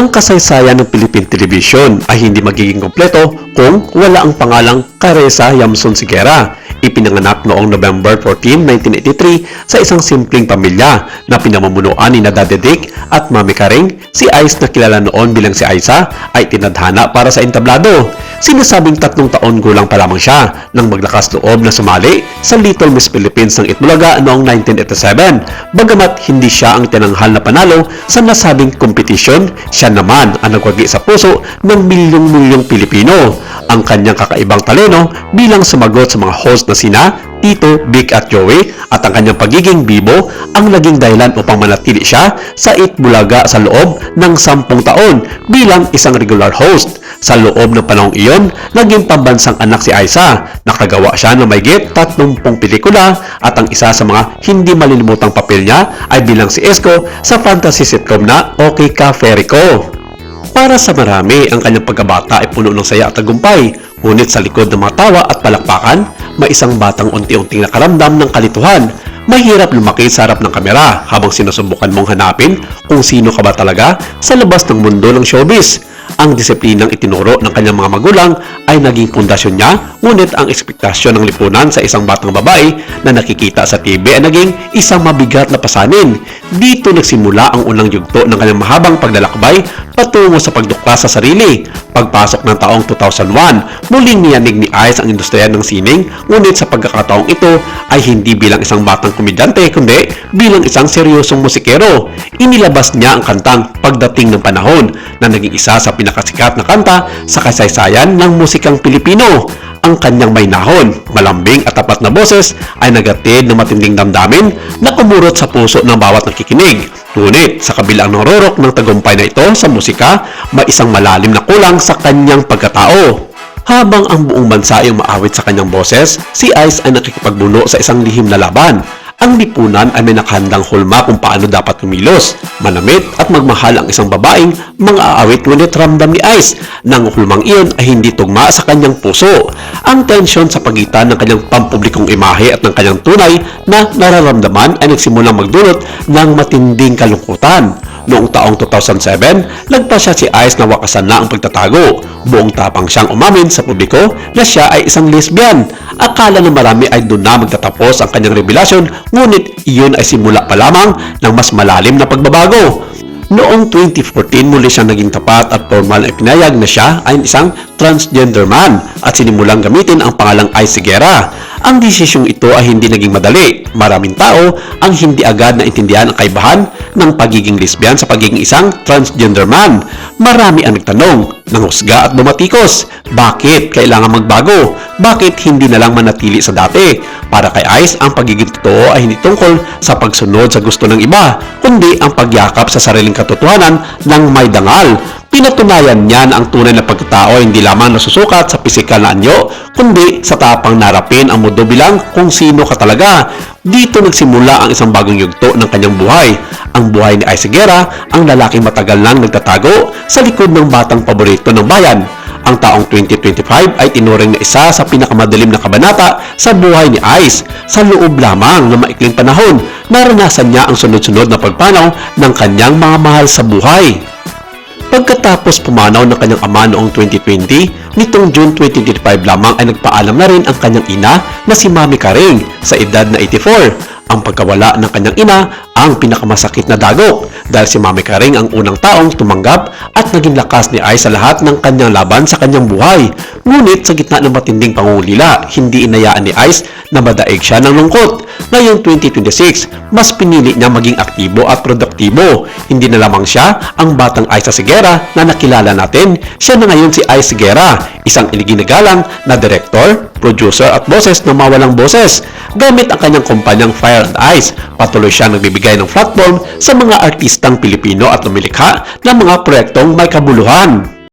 Ang kasaysayan ng Philippine Television ay hindi magiging kompleto kung wala ang pangalang Caressa Yamson Siguera. Ipinanganak noong November 14, 1983 sa isang simpleng pamilya na pinamumunuan ni Daddy Dick at Mami Karing. Si Ice na kilala noon bilang si Aiza ay tinadhana para sa entablado. Sinasabing 3 taon gulang pa lamang siya nang maglakas loob na sumali sa Little Miss Philippines ng Itbulaga noong 1987. Bagamat hindi siya ang tinanghal na panalo sa nasabing kompetisyon, siya naman ang nagwagi sa puso ng milyong-milyong Pilipino. Ang kanyang kakaibang taleno bilang sumagot sa mga host na sina Tito, Vic at Joey at ang kanyang pagiging bibo ang naging dahilan upang manatili siya sa Itbulaga sa loob ng 10 taon bilang isang regular host. Sa loob ng panahong iyon, naging pambansang anak si Aiza. Nakagawa siya ng mahigit 30 pelikula at ang isa sa mga hindi malilimutang papel niya ay bilang si Esco sa fantasy sitcom na Okay Ka Fairy Ko. Para sa marami, ang kanyang pagkabata ay puno ng saya at tagumpay. Ngunit sa likod ng mga tawa at palakpakan, may isang batang unti-unting nakaramdam ng kalituhan. Mahirap lumaki sa harap ng kamera habang sinusubukan mong hanapin kung sino ka ba talaga sa labas ng mundo ng showbiz. Ang disiplinang itinuro ng kanyang mga magulang ay naging pundasyon niya, ngunit ang ekspektasyon ng lipunan sa isang batang babae na nakikita sa TV ay naging isang mabigat na pasanin. Dito nagsimula ang unang yugto ng kanyang mahabang paglalakbay patungo sa pagduklas sa sarili. Pagpasok ng taong 2001, muling niyanig ni Ice ang industriya ng sining, ngunit sa pagkakataong ito ay hindi bilang isang batang komedyante kundi bilang isang seryosong musikero. Inilabas niya ang kantang Pagdating ng Panahon na naging isa sa pinakasikat na kanta sa kasaysayan ng musikang Pilipino. Ang kanyang mahinahon, malambing at tapat na boses ay nagatid ng matinding damdamin na kumurot sa puso ng bawat nakikinig. Ngunit sa kabilang ng rorok ng tagumpay na ito sa musika, may isang malalim na kulang sa kanyang pagkatao. Habang ang buong bansa ay umaawit sa kanyang boses, si Ice ay nakikipagbuno sa isang lihim na laban. Ang lipunan ay may nakahandang hulma kung paano dapat kumilos, manamit at magmahal ang isang babaeng mga aawit, ngunit ramdam ni Ice na ang hulmang iyon ay hindi tugma sa kanyang puso. Ang tensyon sa pagitan ng kanyang pampublikong imahe at ng kanyang tunay na nararamdaman ay nagsimulang magdulot ng matinding kalungkutan. Noong taong 2007, nagpa siya si Ice na wakasan na ang pagtatago. Buong tapang siyang umamin sa publiko na siya ay isang lesbian. Akala ng marami ay doon na magtatapos ang kanyang revelasyon, ngunit iyon ay simula pa lamang ng mas malalim na pagbabago. Noong 2014, muli siyang naging tapat at formal na ipinayag na siya ay isang transgender man at sinimulang gamitin ang pangalang Ice Siguera. Ang desisyong ito ay hindi naging madali. Maraming tao ang hindi agad na intindihan ang kaibahan ng pagiging lesbian sa pagiging isang transgender man. Marami ang nagtanong, nanghusga at bumatikos. Bakit kailangan magbago? Bakit hindi na lang manatili sa dati? Para kay Ice, ang pagiging totoo ay hindi tungkol sa pagsunod sa gusto ng iba, kundi ang pagyakap sa sariling katotohanan ng may dangal. Pinatunayan niya na ang tunay na pagkatao ay hindi lamang nasusukat sa pisikal na anyo, kundi sa tapang narapin ang mundo bilang kung sino ka talaga. Dito nagsimula ang isang bagong yugto ng kanyang buhay. Ang buhay ni Ice Siguera, ang lalaking matagal nang nagtatago sa likod ng batang paborito ng bayan. Ang taong 2025 ay tinuring na isa sa pinakamadilim na kabanata sa buhay ni Ice. Sa loob lamang ng maikling panahon, naranasan niya ang sunod-sunod na pagpanaw ng kanyang mga mahal sa buhay. Pagkatapos pumanaw ng kanyang ama noong 2020, nitong June 2025 lamang ay nagpaalam na rin ang kanyang ina na si Mami Karing sa edad na 84. Ang pagkawala ng kanyang ina ang pinakamasakit na dagok dahil si Mami Karing ang unang taong tumanggap at naging lakas ni Ice sa lahat ng kanyang laban sa kanyang buhay. Ngunit sa gitna ng matinding pangungulila, hindi inayaan ni Ice na madaig siya ng lungkot. Ngayong 2026, mas pinili niya maging aktibo at produktibo. Hindi na lamang siya ang batang Aiza Siguera na nakilala natin. Siya na ngayon si Ice Siguera, isang iniginagalang na director, producer at boses na mawalang boses. Gamit ang kanyang kumpanyang Fire and Ice, patuloy siya nagbibigay ng platform sa mga artistang Pilipino at lumilikha ng mga proyektong may kabuluhan.